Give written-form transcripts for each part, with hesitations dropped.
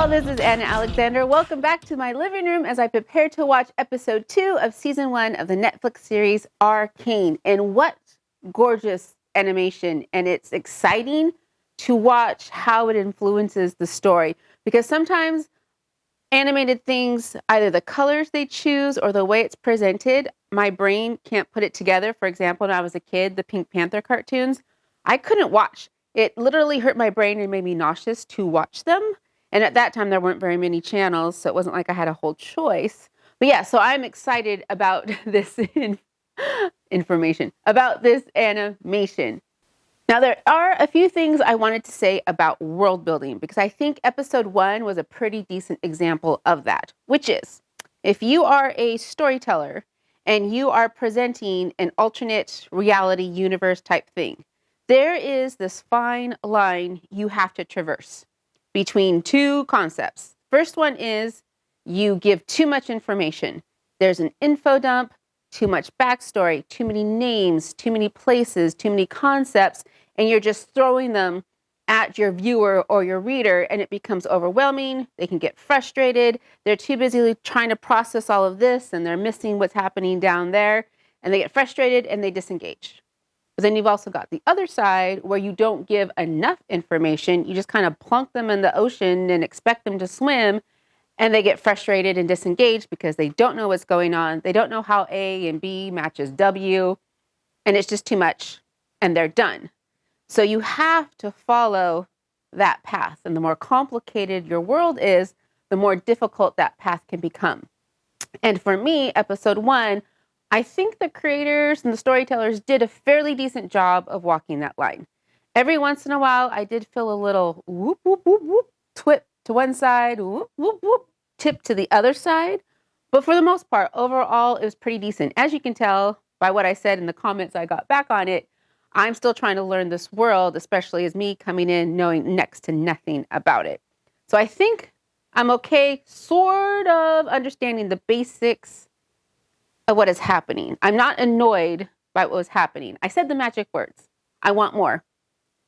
all, this is Anna Alexander. Welcome back to my living room as I prepare to watch episode 2 of season 1 of the Netflix series Arcane. And what gorgeous animation, and it's exciting to watch how it influences the story, because sometimes animated things, either the colors they choose or the way it's presented, my brain can't put it together. For example, when I was a kid, the Pink Panther cartoons, I couldn't watch. It literally hurt my brain and made me nauseous to watch them. And at that time, there weren't very many channels, so it wasn't like I had a whole choice. But yeah, so I'm excited about this information, about this animation. Now, there are a few things I wanted to say about world building, because I think episode 1 was a pretty decent example of that, which is, if you are a storyteller and you are presenting an alternate reality universe type thing, there is this fine line you have to traverse between two concepts. First one is you give too much information. There's an info dump, too much backstory, too many names, too many places, too many concepts, and you're just throwing them at your viewer or your reader, and it becomes overwhelming. They can get frustrated. They're too busy trying to process all of this, and they're missing what's happening down there, and they get frustrated and they disengage. But then you've also got the other side where you don't give enough information. You just kind of plunk them in the ocean and expect them to swim, and they get frustrated and disengaged because they don't know what's going on. They don't know how A and B matches W, and it's just too much, and they're done. So you have to follow that path. And the more complicated your world is, the more difficult that path can become. And for me, episode 1, I think the creators and the storytellers did a fairly decent job of walking that line. Every once in a while, I did feel a little whoop, whoop, whoop, whoop, twip to one side, whoop, whoop, whoop, tip to the other side. But for the most part, overall, it was pretty decent. As you can tell by what I said in the comments I got back on it, I'm still trying to learn this world, especially as me coming in knowing next to nothing about it. So I think I'm okay sort of understanding the basics of what is happening. I'm not annoyed by what was happening. I said the magic words. I want more.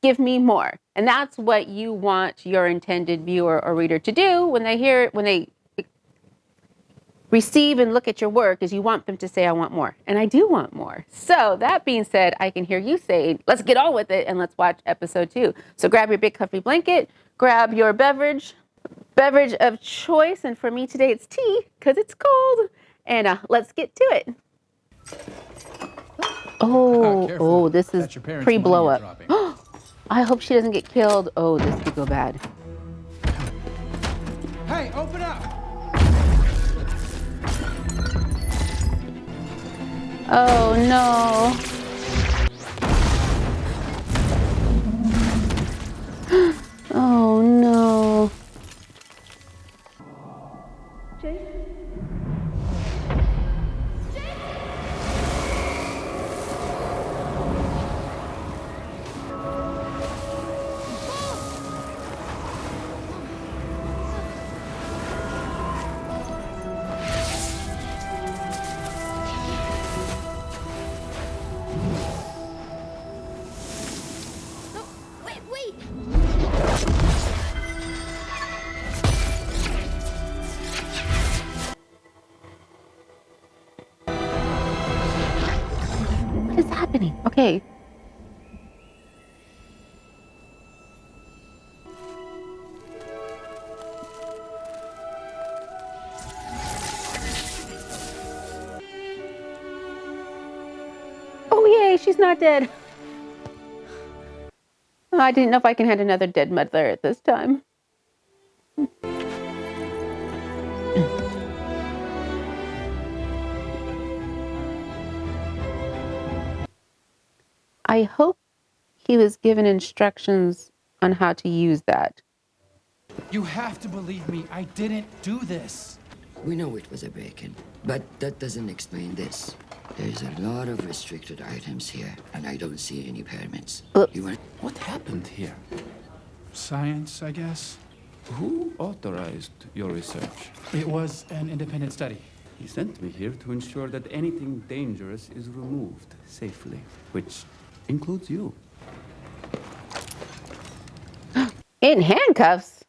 Give me more. And that's what you want your intended viewer or reader to do when they hear it, when they receive and look at your work, is you want them to say, I want more. And I do want more. So that being said, I can hear you saying, let's get on with it and let's watch episode 2. So grab your big comfy blanket, grab your beverage of choice. And for me today, it's tea because it's cold. And let's get to it. Oh, this is pre-blow up. I hope she doesn't get killed. Oh, this could go bad. Hey, open up! Oh, no. Oh, no. Jayce? What is happening? Okay. Oh, yay, she's not dead. Oh, I didn't know if I can have another dead mother at this time. I hope he was given instructions on how to use that. You have to believe me, I didn't do this. We know it was a break-in, but that doesn't explain this. There's a lot of restricted items here, and I don't see any permits. What happened here? Science, I guess. Who authorized your research? It was an independent study. He sent me here to ensure that anything dangerous is removed safely, which includes you. In handcuffs?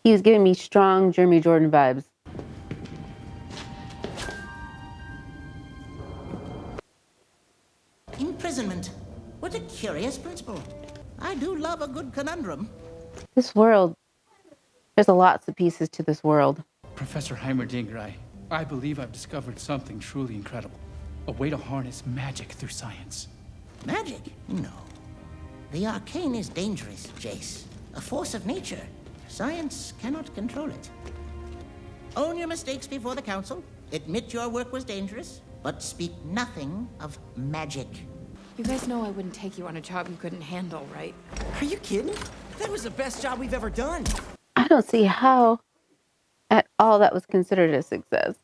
He was giving me strong Jeremy Jordan vibes. Imprisonment. What a curious principle. I do love a good conundrum. This world, there's a lots of pieces to this world. Professor Heimerdinger, I believe I've discovered something truly incredible. A way to harness magic through science. Magic? No. The arcane is dangerous, Jayce. A force of nature. Science cannot control it. Own your mistakes before the council. Admit your work was dangerous, but speak nothing of magic. You guys know I wouldn't take you on a job you couldn't handle, right? Are you kidding? That was the best job we've ever done. I don't see how at all that was considered a success.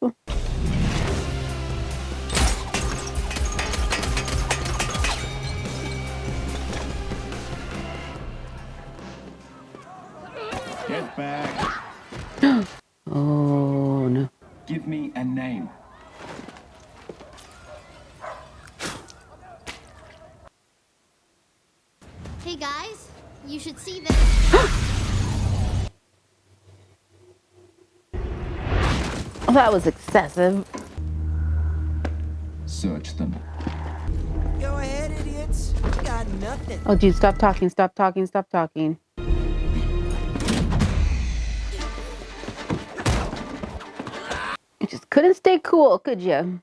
Get back. Oh, no. Give me a name. Hey guys, you should see this. Oh, that was excessive. Search them. Go ahead, idiots. You got nothing. Oh, dude, stop talking, stop talking, stop talking. You just couldn't stay cool, could you?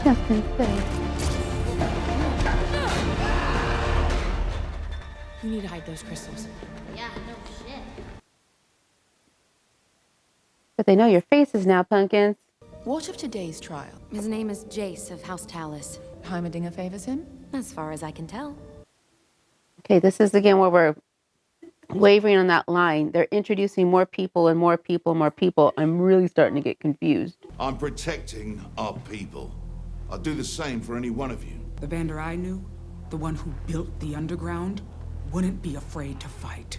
Just couldn't stay. You need to hide those crystals. Yeah, no shit. But they know your faces now, pumpkins. What of today's trial? His name is Jayce of House Talus. Heimerdinger favors him? As far as I can tell. Okay, this is again where we're wavering on that line. They're introducing more people and more people and more people. I'm really starting to get confused. I'm protecting our people. I'll do the same for any one of you. The Bander I knew, the one who built the underground, wouldn't be afraid to fight.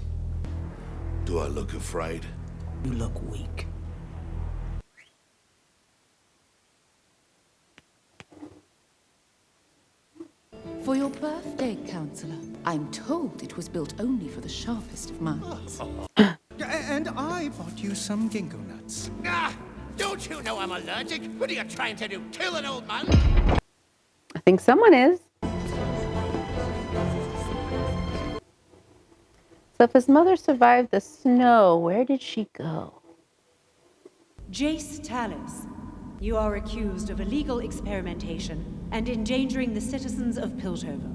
Do I look afraid? You look weak. For your birthday, Counselor. I'm told it was built only for the sharpest of minds. And I bought you some ginkgo nuts. Ah! Don't you know I'm allergic? What are you trying to do? Kill an old man? I think someone is. So if his mother survived the snow, where did she go? Jayce Talus, you are accused of illegal experimentation and endangering the citizens of Piltover.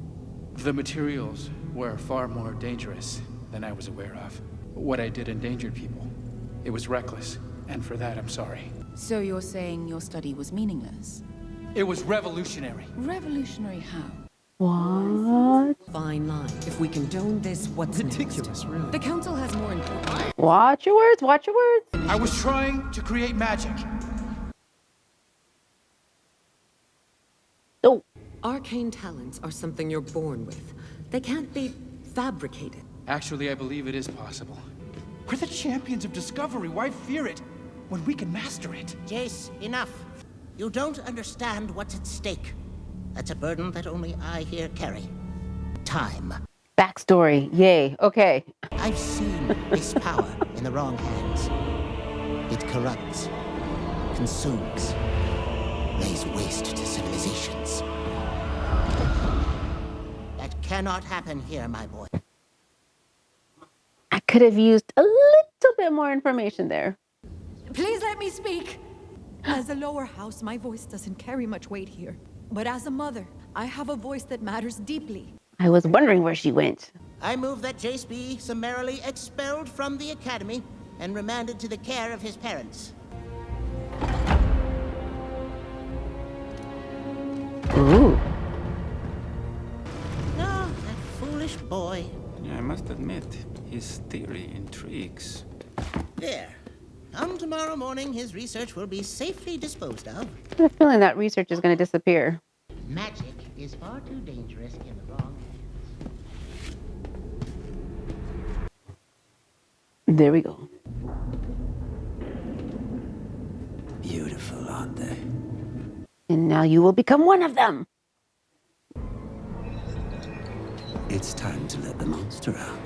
The materials were far more dangerous than I was aware of. What I did endangered people. It was reckless, and for that I'm sorry. So you're saying your study was meaningless? It was revolutionary. Revolutionary how? What? Fine line. If we condone this, what's Ridiculous, really. The council has more important... Watch your words, watch your words. I was trying to create magic. Oh, Arcane talents are something you're born with. They can't be fabricated. Actually, I believe it is possible. We're the champions of discovery. Why fear it when we can master it? Jayce, enough. You don't understand what's at stake. That's a burden that only I here carry. Time. backstory. Yay. Okay. I've seen this power in the wrong hands. It corrupts, consumes, lays waste to civilizations. That cannot happen here, my boy. I could have used a little bit more information there. Please let me speak. As a lower house, my voice doesn't carry much weight here. But as a mother, I have a voice that matters deeply. I was wondering where she went. I move that Jayce be summarily expelled from the academy and remanded to the care of his parents. Ooh. Oh, that foolish boy. Yeah, I must admit, his theory intrigues. There. Come tomorrow morning, his research will be safely disposed of. I have a feeling that research is going to disappear. Magic is far too dangerous in the wrong hands. There we go. Beautiful, aren't they? And now you will become one of them. It's time to let the monster out.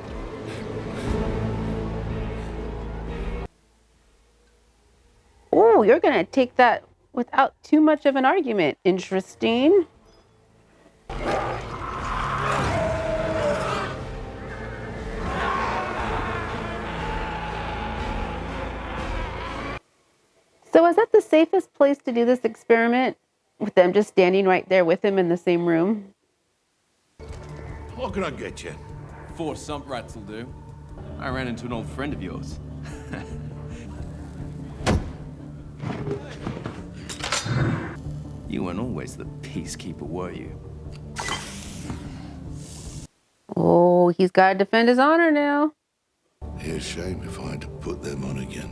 Oh, you're going to take that without too much of an argument. Interesting. So is that the safest place to do this experiment? With them just standing right there with him in the same room? What can I get you? 4 sump rats will do. I ran into an old friend of yours. You weren't always the peacekeeper, were you? Oh, he's got to defend his honor now. It'd be a shame if I had to put them on again.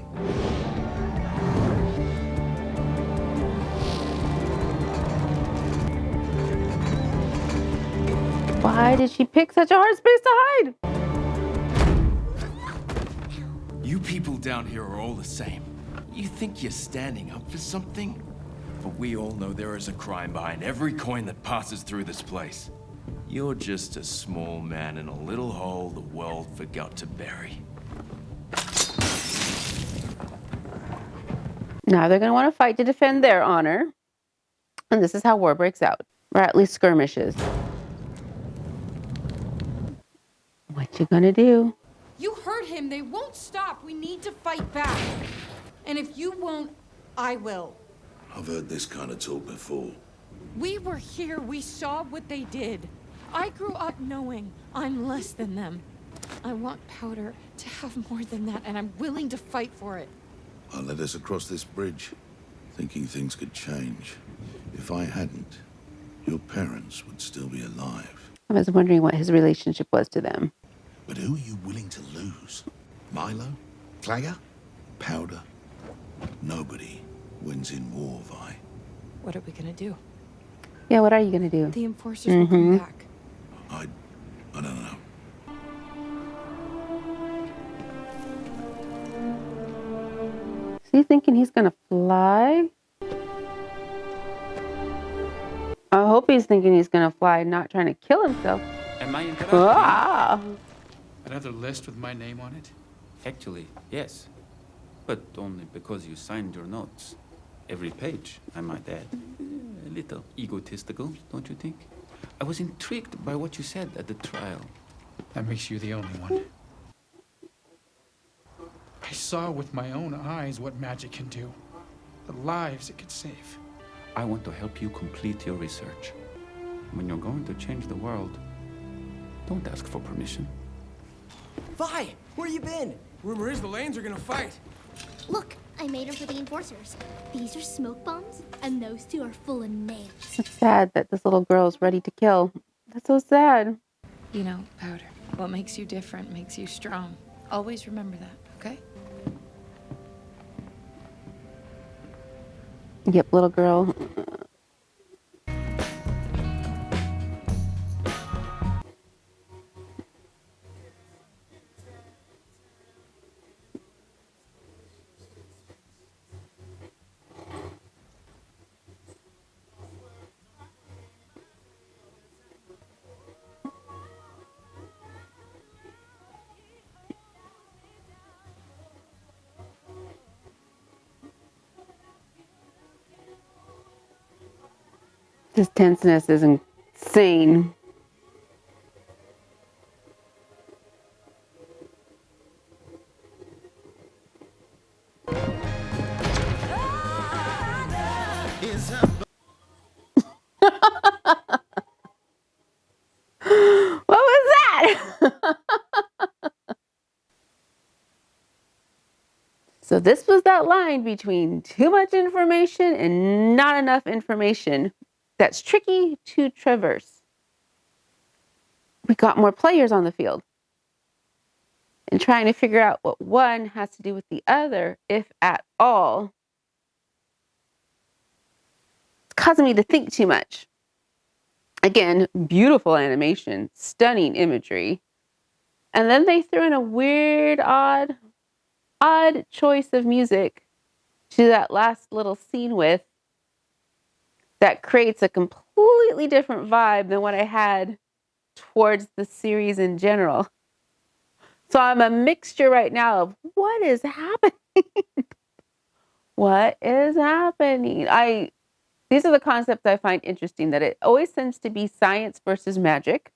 Why did she pick such a hard space to hide? You people down here are all the same. You think you're standing up for something? But we all know there is a crime behind every coin that passes through this place. You're just a small man in a little hole the world forgot to bury. Now they're going to want to fight to defend their honor. And this is how war breaks out. Or at least skirmishes. What you gonna do? You heard him. They won't stop. We need to fight back. And if you won't, I will. I've heard this kind of talk before. We were here. We saw what they did. I grew up knowing I'm less than them. I want Powder to have more than that, and I'm willing to fight for it. I led us across this bridge, thinking things could change. If I hadn't, your parents would still be alive. I was wondering what his relationship was to them. But who are you willing to lose? Milo? Clagger? Powder? Nobody wins in war, Vi. What are we gonna do? Yeah, what are you gonna do? The enforcers will come back. I don't know. Is he thinking he's gonna fly? I hope he's thinking he's gonna fly, not trying to kill himself. Am I interrupting? Ah. Another list with my name on it? Actually, yes. But only because you signed your notes. Every page, I might add. A little egotistical, don't you think? I was intrigued by what you said at the trial. That makes you the only one. I saw with my own eyes what magic can do. The lives it could save. I want to help you complete your research. When you're going to change the world, don't ask for permission. Vi, where you been? Rumor is the Lanes are gonna fight. Look, I made them for the enforcers. These are smoke bombs, and those two are full of nails. It's sad that this little girl is ready to kill. That's so sad. You know, Powder, what makes you different makes you strong. Always remember that, okay? Yep, little girl. This tenseness is insane. What was that? So this was that line between too much information and not enough information. That's tricky to traverse. We got more players on the field. And trying to figure out what one has to do with the other, if at all. It's causing me to think too much. Again, beautiful animation, stunning imagery. And then they threw in a weird, odd choice of music to that last little scene with that creates a completely different vibe than what I had towards the series in general. So I'm a mixture right now of what is happening? What is happening? These are the concepts I find interesting, that it always tends to be science versus magic.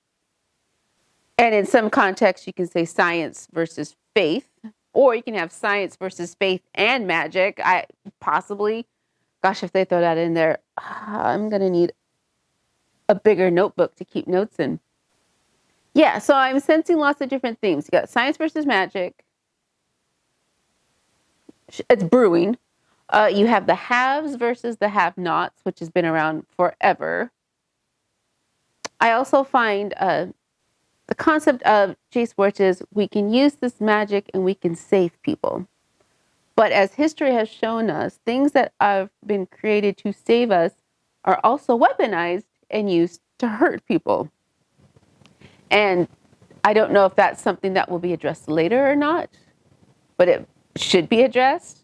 And in some contexts, you can say science versus faith, or you can have science versus faith and magic. Gosh, if they throw that in there, I'm going to need a bigger notebook to keep notes in. Yeah, so I'm sensing lots of different themes. You got science versus magic. It's brewing. You have the haves versus the have-nots, which has been around forever. I also find the concept of Jayce, which is we can use this magic and we can save people. But as history has shown us, things that have been created to save us are also weaponized and used to hurt people. And I don't know if that's something that will be addressed later or not, but it should be addressed.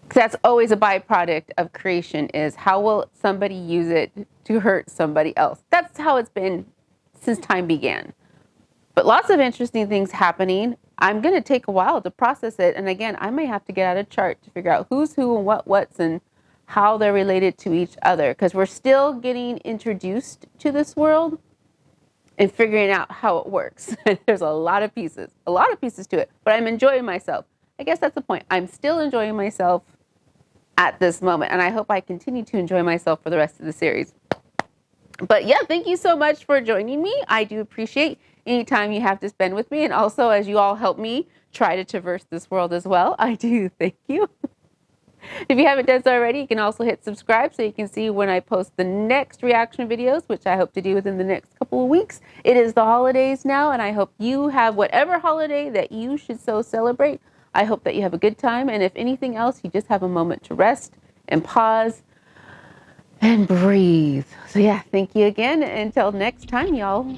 That's always a byproduct of creation, is how will somebody use it to hurt somebody else? That's how it's been since time began. But lots of interesting things happening. I'm going to take a while to process it. And again, I may have to get out a chart to figure out who's who and what's and how they're related to each other. Because we're still getting introduced to this world and figuring out how it works. There's a lot of pieces to it. But I'm enjoying myself. I guess that's the point. I'm still enjoying myself at this moment. And I hope I continue to enjoy myself for the rest of the series. But yeah, thank you so much for joining me. I do appreciate any time you have to spend with me. And also, as you all help me try to traverse this world as well, I do thank you. If you haven't done so already, you can also hit subscribe so you can see when I post the next reaction videos, which I hope to do within the next couple of weeks. It is the holidays now, and I hope you have whatever holiday that you should so celebrate. I hope that you have a good time. And if anything else, you just have a moment to rest and pause and breathe. So yeah, thank you again. Until next time, y'all.